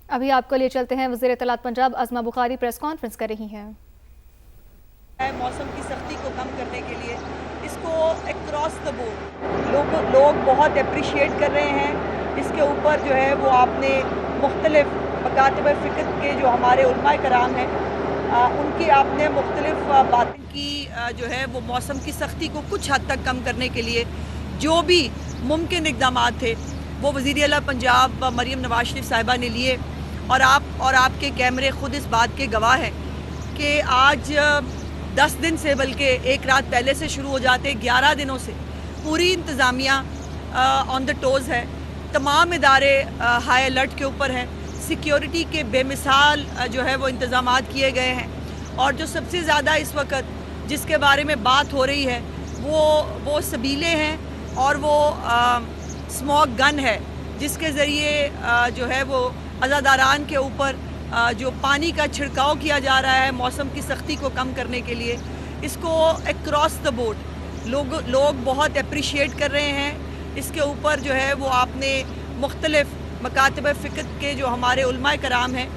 ابھی آپ کو لیے چلتے ہیں، وزیر اطلاعات پنجاب عظمہ بخاری پریس کانفرنس کر رہی ہیں۔ موسم کی سختی کو کم کرنے کے لیے اس کو اکراس دا بورڈ لوگ بہت اپریشیٹ کر رہے ہیں۔ اس کے اوپر جو ہے وہ آپ نے مختلف مکاتب فکر کے جو ہمارے علماء کرام ہیں ان کی آپ نے مختلف باتیں کی جو ہے وہ موسم کی سختی کو کچھ حد تک کم کرنے کے لیے جو بھی ممکن اقدامات تھے وہ وزیر اعلیٰ پنجاب مریم نواز شریف صاحبہ نے لیے، اور آپ کے کیمرے خود اس بات کے گواہ ہیں کہ آج 10 دن سے بلکہ ایک رات پہلے سے شروع ہو جاتے 11 دنوں سے پوری انتظامیہ آن دا ٹوز ہے۔ تمام ادارے ہائی الرٹ کے اوپر ہیں، سیکیورٹی کے بے مثال جو ہے وہ انتظامات کیے گئے ہیں، اور جو سب سے زیادہ اس وقت جس کے بارے میں بات ہو رہی ہے وہ سبیلے ہیں اور وہ اسموک گن ہے، جس کے ذریعے جو ہے وہ عزاداران کے اوپر جو پانی کا چھڑکاؤ کیا جا رہا ہے موسم کی سختی کو کم کرنے کے لیے، اس کو اکراس دا بورڈ لوگ بہت اپریشیٹ کر رہے ہیں۔ اس کے اوپر جو ہے وہ آپ نے مختلف مکاتب فکر کے جو ہمارے علماء کرام ہیں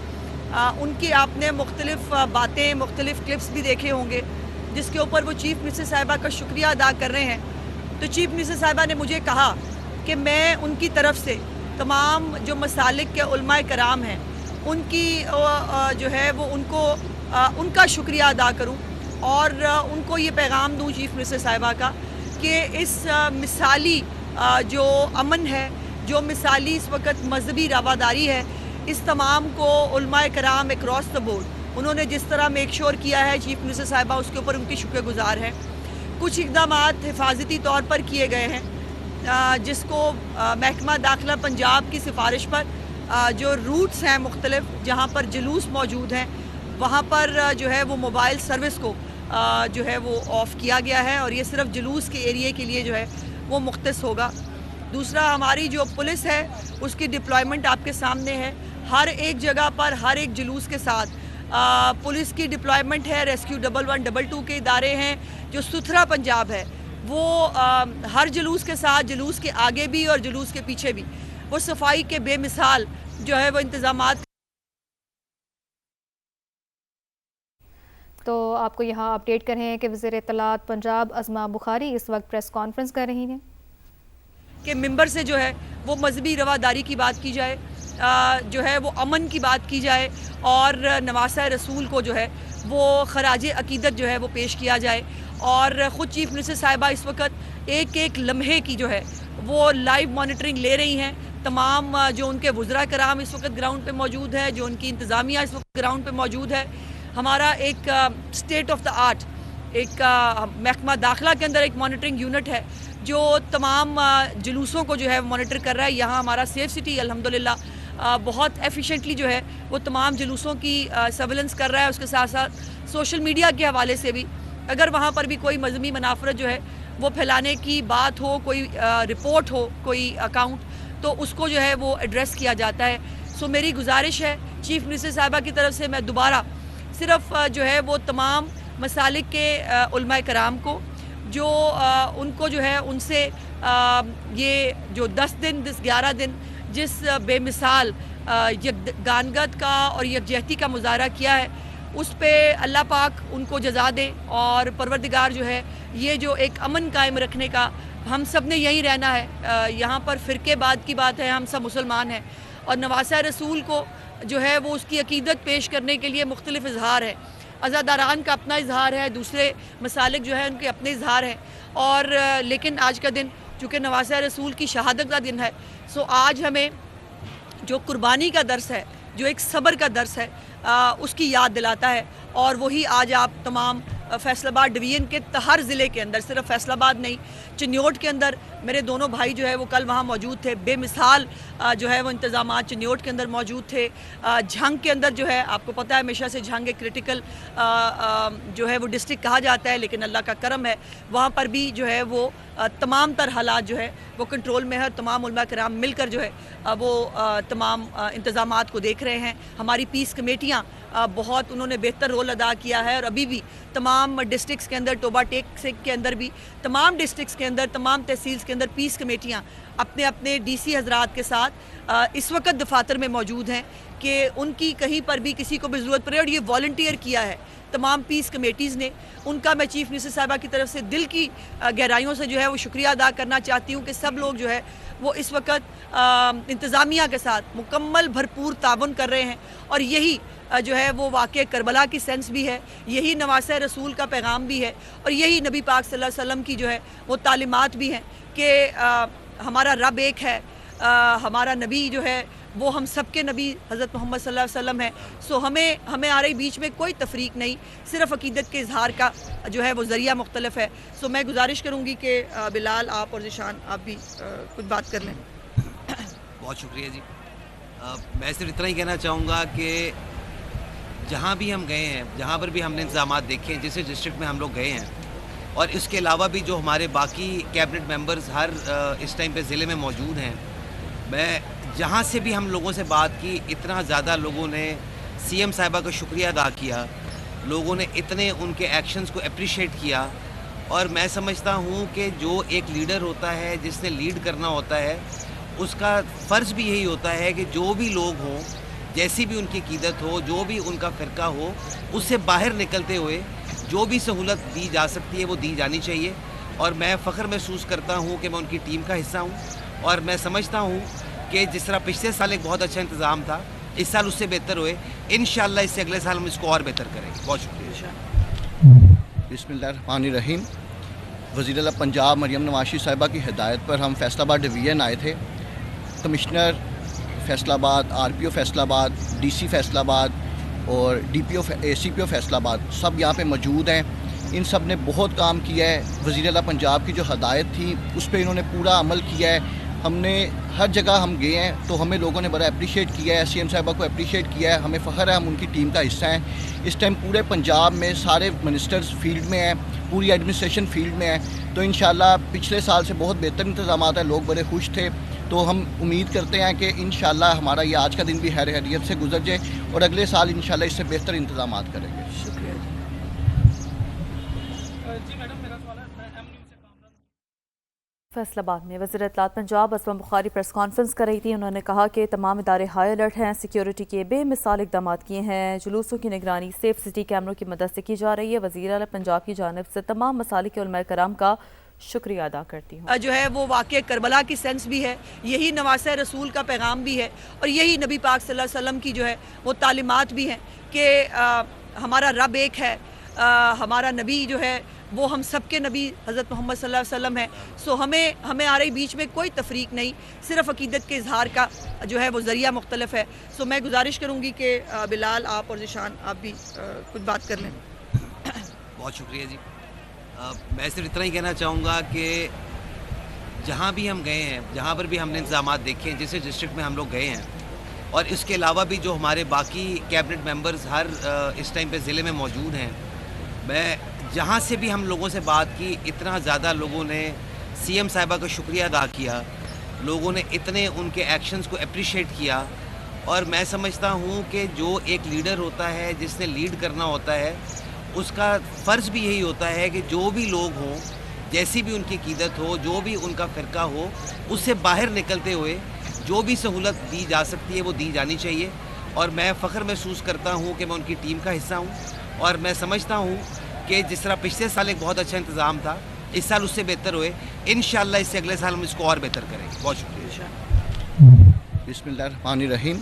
ان کی آپ نے مختلف باتیں، مختلف کلپس بھی دیکھے ہوں گے، جس کے اوپر وہ چیف منسٹر صاحبہ کا شکریہ ادا کر رہے ہیں۔ تو چیف منسٹر صاحبہ نے مجھے کہا کہ میں ان کی طرف سے تمام جو مسالک کے علماء کرام ہیں ان کی جو ہے وہ ان کا شکریہ ادا کروں، اور ان کو یہ پیغام دوں چیف منسٹر صاحبہ کا کہ اس مثالی جو امن ہے، جو مثالی اس وقت مذہبی رواداری ہے، اس تمام کو علماء کرام اکراس دا بورڈ انہوں نے جس طرح میک شور کیا ہے چیف منسٹر صاحبہ اس کے اوپر ان کی شکر گزار ہیں۔ کچھ اقدامات حفاظتی طور پر کیے گئے ہیں جس کو محکمہ داخلہ پنجاب کی سفارش پر جو روٹس ہیں مختلف جہاں پر جلوس موجود ہیں وہاں پر جو ہے وہ موبائل سروس کو جو ہے وہ آف کیا گیا ہے، اور یہ صرف جلوس کے ایریے کے لیے جو ہے وہ مختص ہوگا۔ دوسرا، ہماری جو پولیس ہے اس کی ڈپلائمنٹ آپ کے سامنے ہے، ہر ایک جگہ پر ہر ایک جلوس کے ساتھ پولیس کی ڈپلائمنٹ ہے۔ ریسکیو 1122 کے ادارے ہیں، جو ستھرا پنجاب ہے وہ ہر جلوس کے ساتھ، جلوس کے آگے بھی اور جلوس کے پیچھے بھی وہ صفائی کے بے مثال جو ہے وہ انتظامات۔ تو آپ کو یہاں اپڈیٹ کر رہے ہیں کہ وزیر اطلاعات پنجاب عظمہ بخاری اس وقت پریس کانفرنس کر رہی ہیں کہ ممبر سے جو ہے وہ مذہبی رواداری کی بات کی جائے، جو ہے وہ امن کی بات کی جائے، اور نواسہ رسول کو جو ہے وہ خراج عقیدت جو ہے وہ پیش کیا جائے، اور خود چیف منسٹر صاحبہ اس وقت ایک ایک لمحے کی جو ہے وہ لائیو مانیٹرنگ لے رہی ہیں۔ تمام جو ان کے وزراء کرام اس وقت گراؤنڈ پہ موجود ہے، جو ان کی انتظامیہ اس وقت گراؤنڈ پہ موجود ہے۔ ہمارا ایک اسٹیٹ آف دا آرٹ ایک محکمہ داخلہ کے اندر ایک مانیٹرنگ یونٹ ہے جو تمام جلوسوں کو جو ہے مانیٹر کر رہا ہے۔ یہاں ہمارا سیف سٹی الحمدللہ بہت ایفیشینٹلی جو ہے وہ تمام جلوسوں کی سرویلنس کر رہا ہے۔ اس کے ساتھ ساتھ سوشل میڈیا کے حوالے سے بھی اگر وہاں پر بھی کوئی مذہبی منافرت جو ہے وہ پھیلانے کی بات ہو، کوئی رپورٹ ہو، کوئی اکاؤنٹ، تو اس کو جو ہے وہ ایڈریس کیا جاتا ہے۔ سو میری گزارش ہے چیف منسٹر صاحبہ کی طرف سے، میں دوبارہ صرف جو ہے وہ تمام مسالک کے علماء کرام کو جو ان کو جو ہے ان سے یہ جو 10 دن 11 دن جس بے مثال یکگانگت کا اور یکجہتی کا مظاہرہ کیا ہے اس پہ اللہ پاک ان کو جزا دے، اور پروردگار جو ہے یہ جو ایک امن قائم رکھنے کا ہم سب نے یہی رہنا ہے۔ یہاں پر فرقے بعد کی بات ہے، ہم سب مسلمان ہیں، اور نواسہ رسول کو جو ہے وہ اس کی عقیدت پیش کرنے کے لیے مختلف اظہار ہے، عزاداران کا اپنا اظہار ہے، دوسرے مسالک جو ہے ان کے اپنے اظہار ہیں، اور لیکن آج کا دن چونکہ نواسہ رسول کی شہادت کا دن ہے، سو آج ہمیں جو قربانی کا درس ہے، جو ایک صبر کا درس ہے، اس کی یاد دلاتا ہے، اور وہی آج آپ تمام فیصل آباد ڈویژن کے ہر ضلع کے اندر، صرف فیصل آباد نہیں، چنیوٹ کے اندر میرے دونوں بھائی جو ہے وہ کل وہاں موجود تھے، بے مثال جو ہے وہ انتظامات چنیوٹ کے اندر موجود تھے۔ جھنگ کے اندر جو ہے آپ کو پتہ ہے ہمیشہ سے جھنگ ایک کرٹیکل جو ہے وہ ڈسٹرکٹ کہا جاتا ہے، لیکن اللہ کا کرم ہے وہاں پر بھی جو ہے وہ تمام تر حالات جو ہے وہ کنٹرول میں ہے۔ تمام علماء کرام مل کر جو ہے وہ تمام انتظامات کو دیکھ رہے ہیں۔ ہماری پیس کمیٹیاں بہت انہوں نے بہتر رول ادا کیا ہے، اور ابھی بھی تمام ڈسٹرکٹس کے اندر، ٹوبا ٹیک کے اندر بھی تمام ڈسٹرکٹس کے اندر، تمام تحصیلز کے اندر پیس کمیٹیاں اپنے اپنے ڈی سی حضرات کے ساتھ اس وقت دفاتر میں موجود ہیں کہ ان کی کہیں پر بھی کسی کو بھی ضرورت پڑے، اور یہ والنٹیئر کیا ہے تمام پیس کمیٹیز نے، ان کا میں چیف منسٹر صاحبہ کی طرف سے دل کی گہرائیوں سے جو ہے وہ شکریہ ادا کرنا چاہتی ہوں کہ سب لوگ جو ہے وہ اس وقت انتظامیہ کے ساتھ مکمل بھرپور تعاون کر رہے ہیں، اور یہی جو ہے وہ واقع کربلا کی سینس بھی ہے، یہی نواسہ رسول کا پیغام بھی ہے، اور یہی نبی پاک صلی اللہ علیہ وسلم کی جو ہے وہ تعلیمات بھی ہیں کہ ہمارا رب ایک ہے، ہمارا نبی جو ہے وہ ہم سب کے نبی حضرت محمد صلی اللہ علیہ وسلم ہے. سو ہمیں آ رہی بیچ میں کوئی تفریق نہیں، صرف عقیدت کے اظہار کا جو ہے وہ ذریعہ مختلف ہے. سو میں گزارش کروں گی کہ بلال آپ اور ذیشان آپ بھی کچھ بات کر لیں. بہت شکریہ جی. میں صرف اتنا ہی کہنا چاہوں گا کہ جہاں بھی ہم گئے ہیں، جہاں پر بھی ہم نے انتظامات دیکھے ہیں، جس ڈسٹرکٹ میں ہم لوگ گئے ہیں، اور اس کے علاوہ بھی جو ہمارے باقی کیبنٹ ممبرز ہر اس ٹائم پہ ضلع میں موجود ہیں، میں جہاں سے بھی ہم لوگوں سے بات کی، اتنا زیادہ لوگوں نے سی ایم صاحبہ کا شکریہ ادا کیا، لوگوں نے اتنے ان کے ایکشنز کو اپریشیٹ کیا. اور میں سمجھتا ہوں کہ جو ایک لیڈر ہوتا ہے، جس نے لیڈ کرنا ہوتا ہے، اس کا فرض بھی یہی ہوتا ہے کہ جو بھی لوگ ہوں، جیسی بھی ان کی عقیدت ہو، جو بھی ان کا فرقہ ہو، اس سے باہر نکلتے ہوئے جو بھی سہولت دی جا سکتی ہے وہ دی جانی چاہیے. اور میں فخر محسوس کرتا ہوں کہ میں ان کی ٹیم کا حصہ ہوں، اور میں سمجھتا ہوں کہ جس طرح پچھلے سال ایک بہت اچھا انتظام تھا، اس سال اس سے بہتر ہوئے. انشاءاللہ اس سے اگلے سال ہم اس کو اور بہتر کریں گے. بہت شکریہ. بسم اللہ الرحمن الرحیم. وزیر اعلیٰ پنجاب مریم نواز صاحبہ کی ہدایت پر ہم فیصل آباد ڈویژن آئے تھے. کمشنر فیصل آباد، آر پی او فیصل آباد، ڈی سی فیصل آباد اور ڈی پی او سی پی او فیصل آباد سب یہاں پہ موجود ہیں. ان سب نے بہت کام کیا ہے. وزیر اعلیٰ پنجاب کی جو ہدایت تھی اس پہ انہوں نے پورا عمل کیا ہے. ہم نے ہر جگہ ہم گئے ہیں تو ہمیں لوگوں نے بڑا اپریشیٹ کیا ہے، سی ایم صاحبہ کو اپریشیٹ کیا ہے. ہمیں فخر ہے ہم ان کی ٹیم کا حصہ ہیں. اس ٹائم پورے پنجاب میں سارے منسٹرز فیلڈ میں ہیں، پوری ایڈمنسٹریشن فیلڈ میں ہے. تو انشاءاللہ پچھلے سال سے بہت بہتر انتظامات ہیں. لوگ بڑے خوش تھے. تو ہم امید کرتے ہیں کہ انشاءاللہ ہمارا یہ آج کا دن بھی خیر خیریت سے گزر جائے، اور اگلے سال انشاءاللہ اس سے بہتر انتظامات کریں گے. شکریہ. جی میڈم، میرا سوال ہے، میں ایم نیوز سے کامران. فیصل آباد میں وزیر اطلاعات پنجاب اسما بخاری پریس کانفرنس کر رہی تھی. انہوں نے کہا کہ تمام ادارے ہائی الرٹ ہیں، سیکیورٹی کے بے مثال اقدامات کیے ہیں، جلوسوں کی نگرانی سیف سٹی کیمروں کی مدد سے کی جا رہی ہے. وزیر اعلیٰ پنجاب کی جانب سے تمام مسالک علماء کرام کا شکریہ ادا کرتی ہوں. جو ہے وہ واقع کربلا کی سینس بھی ہے، یہی نواسہ رسول کا پیغام بھی ہے، اور یہی نبی پاک صلی اللہ علیہ وسلم کی جو ہے وہ تعلیمات بھی ہیں کہ ہمارا رب ایک ہے، ہمارا نبی جو ہے وہ ہم سب کے نبی حضرت محمد صلی اللہ علیہ وسلم ہے. سو ہمیں آ رہی بیچ میں کوئی تفریق نہیں، صرف عقیدت کے اظہار کا جو ہے وہ ذریعہ مختلف ہے. سو میں گزارش کروں گی کہ بلال آپ اور ذیشان آپ بھی کچھ بات کر لیں. بہت شکریہ جی. میں صرف اتنا ہی کہنا چاہوں گا کہ جہاں بھی ہم گئے ہیں، جہاں پر بھی ہم نے انتظامات دیکھے ہیں، جس ڈسٹرکٹ میں ہم لوگ گئے ہیں، اور اس کے علاوہ بھی جو ہمارے باقی کیبنٹ ممبرز ہر اس ٹائم پہ ضلع میں موجود ہیں، میں جہاں سے بھی ہم لوگوں سے بات کی، اتنا زیادہ لوگوں نے سی ایم صاحبہ کا شکریہ ادا کیا، لوگوں نے اتنے ان کے ایکشنز کو اپریشیٹ کیا. اور میں سمجھتا ہوں کہ جو ایک لیڈر ہوتا ہے، جس نے لیڈ کرنا ہوتا ہے، اس کا فرض بھی یہی ہوتا ہے کہ جو بھی لوگ ہوں، جیسی بھی ان کی عقیدت ہو، جو بھی ان کا فرقہ ہو، اس سے باہر نکلتے ہوئے جو بھی سہولت دی جا سکتی ہے وہ دی جانی چاہیے. اور میں فخر محسوس کرتا ہوں کہ میں ان کی ٹیم کا حصہ ہوں، اور میں سمجھتا ہوں کہ جس طرح پچھلے سال ایک بہت اچھا انتظام تھا، اس سال اس سے بہتر ہوئے. انشاءاللہ اس سے اگلے سال ہم اس کو اور بہتر کریں گے. بہت شکریہ. بسم اللہ الرحمن الرحیم.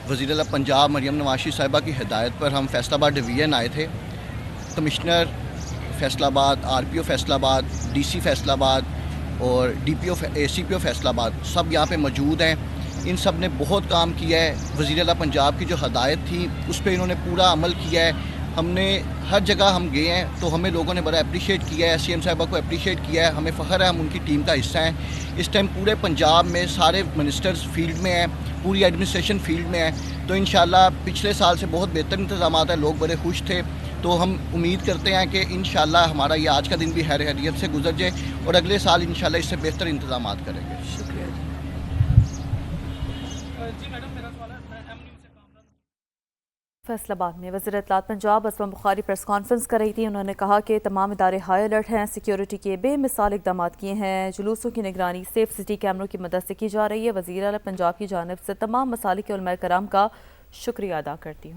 وزیر اعلیٰ پنجاب مریم نواز صاحبہ کی ہدایت پر ہم فیصل آباد ڈویژن آئے تھے. کمشنر فیصل آباد، آر پی او فیصل آباد، ڈی سی فیصل آباد اور ڈی پی او سی پی او فیصل آباد سب یہاں پہ موجود ہیں. ان سب نے بہت کام کیا ہے. وزیر اعلیٰ پنجاب کی جو ہدایت تھی اس پہ انہوں نے پورا عمل کیا ہے. ہم نے ہر جگہ ہم گئے ہیں تو ہمیں لوگوں نے بڑا اپریشیٹ کیا ہے، سی ایم صاحبہ کو اپریشیٹ کیا ہے. ہمیں فخر ہے ہم ان کی ٹیم کا حصہ ہیں. اس ٹائم پورے پنجاب میں سارے منسٹرز فیلڈ میں ہیں، پوری ایڈمنسٹریشن فیلڈ میں ہے. تو انشاءاللہ پچھلے سال سے بہت بہتر انتظامات ہیں. لوگ بڑے خوش تھے. تو ہم امید کرتے ہیں کہ انشاءاللہ ہمارا یہ آج کا دن بھی خیر خیریت سے گزر جائے، اور اگلے سال انشاءاللہ اس سے بہتر انتظامات کریں گے. شکریہ. جی میڈم، میرا سوال ہے، میں ایم نیوز سے فیصل آباد میں وزیر اطلاعات پنجاب اسما بخاری پریس کانفرنس کر رہی تھی. انہوں نے کہا کہ تمام ادارے ہائی الرٹ ہیں, سیکیورٹی کے بے مثال اقدامات کیے ہیں, جلوسوں کی نگرانی سیف سٹی کیمروں کی مدد سے کی جا رہی ہے. وزیر اعلیٰ پنجاب کی جانب سے تمام مسالک کے علماء کرام کا شکریہ ادا کرتی ہوں.